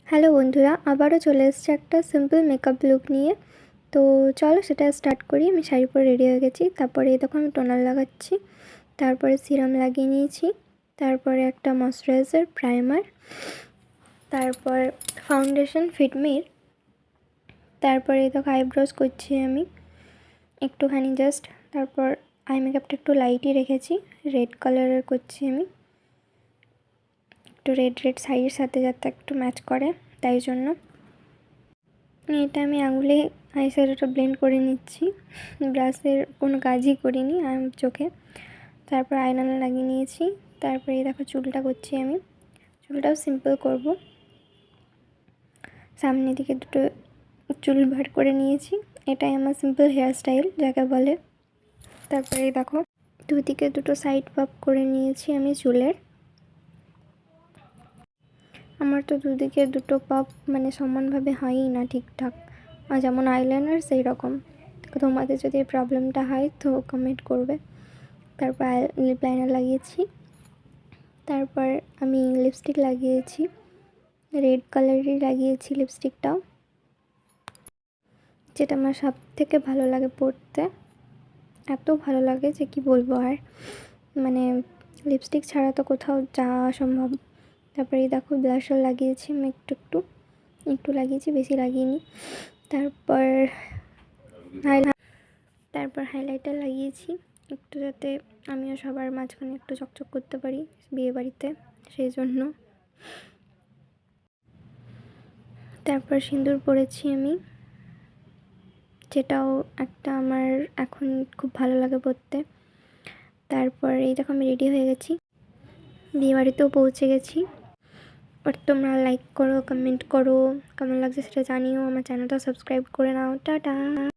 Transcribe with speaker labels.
Speaker 1: Hello বন্ধুরা, আবারও চলে এসেছে একটা সিম্পল মেকআপ লুক নিয়ে। তো চলো সেটা স্টার্ট করি। আমি শাড়ি পরে রেডি হয়ে গেছি। তারপরে দেখো আমি টোনার লাগাচ্ছি, তারপরে সিরাম লাগিয়ে নিয়েছি, তারপরে একটা ময়শ্চারাইজার, প্রাইমার, তারপর ফাউন্ডেশন ফিটমির, তারপরে দেখো আইব্রোজ করছি আমি একটুখানি জাস্ট। তারপর আই মেকআপটা একটু লাইটই রেখেছি, রেড কালারের করছি আমি, একটু রেড শাড়ির সাথে যাতে একটু ম্যাচ করে তাই জন্য। এটা আমি আঙুলে আইশ্যাডোটা ব্লেন্ড করে নিচ্ছি, ব্রাশের কোনো কাজই করিনি চোখে। তারপর আইলাইনার লাগিয়ে নিয়েছি। তারপরে দেখো চুলটা করছি আমি, চুলটাও সিম্পল করব। সামনের দিকে দুটো চুল ভার করে নিয়েছি, এটাই আমার সিম্পল হেয়ার স্টাইল যাকে বলে। তারপরে দেখো দুদিকে দুটো সাইড পাপ করে নিয়েছি আমি চুলের। আমার তো দুদিকে দুটো পাপ মানে সমানভাবে হয়ই না ঠিকঠাক, আর যেমন আইলাইনার সেই রকম। তোমাদের যদি এই প্রবলেমটা হয় তো কমেন্ট করবে। তারপর লিপ লাইনার লাগিয়েছি, তারপর আমি লিপস্টিক লাগিয়েছি, রেড কালারেরই লাগিয়েছি লিপস্টিকটাও, যেটা আমার সব থেকে ভালো লাগে পরতে। এত ভালো লাগে যে কি বলবো আর, মানে লিপস্টিক ছাড়া তো কোথাও যাওয়া অসম্ভব। তারপরে দেখো ব্লাশার লাগিয়েছি আমি একটু লাগিয়েছি, বেশি লাগিয়েনি। তারপর হাইলাইটার লাগিয়েছি একটু, যাতে আমিও সবার মাঝখানে একটু চকচক করতে পারি বিয়ে বাড়িতে, সেই জন্য। তারপর সিঁদুর পরেছি আমি, যেটাও একটা আমার এখন খুব ভালো লাগে পরতে। তারপর এই দেখো আমি রেডি হয়ে গেছি, বিয়ে বাড়িতেও পৌঁছে গেছি। আর তোমরা লাইক করো, কমেন্ট করো, কেমন লাগছে সেটা জানিও, আমার চ্যানেলটা সাবস্ক্রাইব করে নাও। টাটা।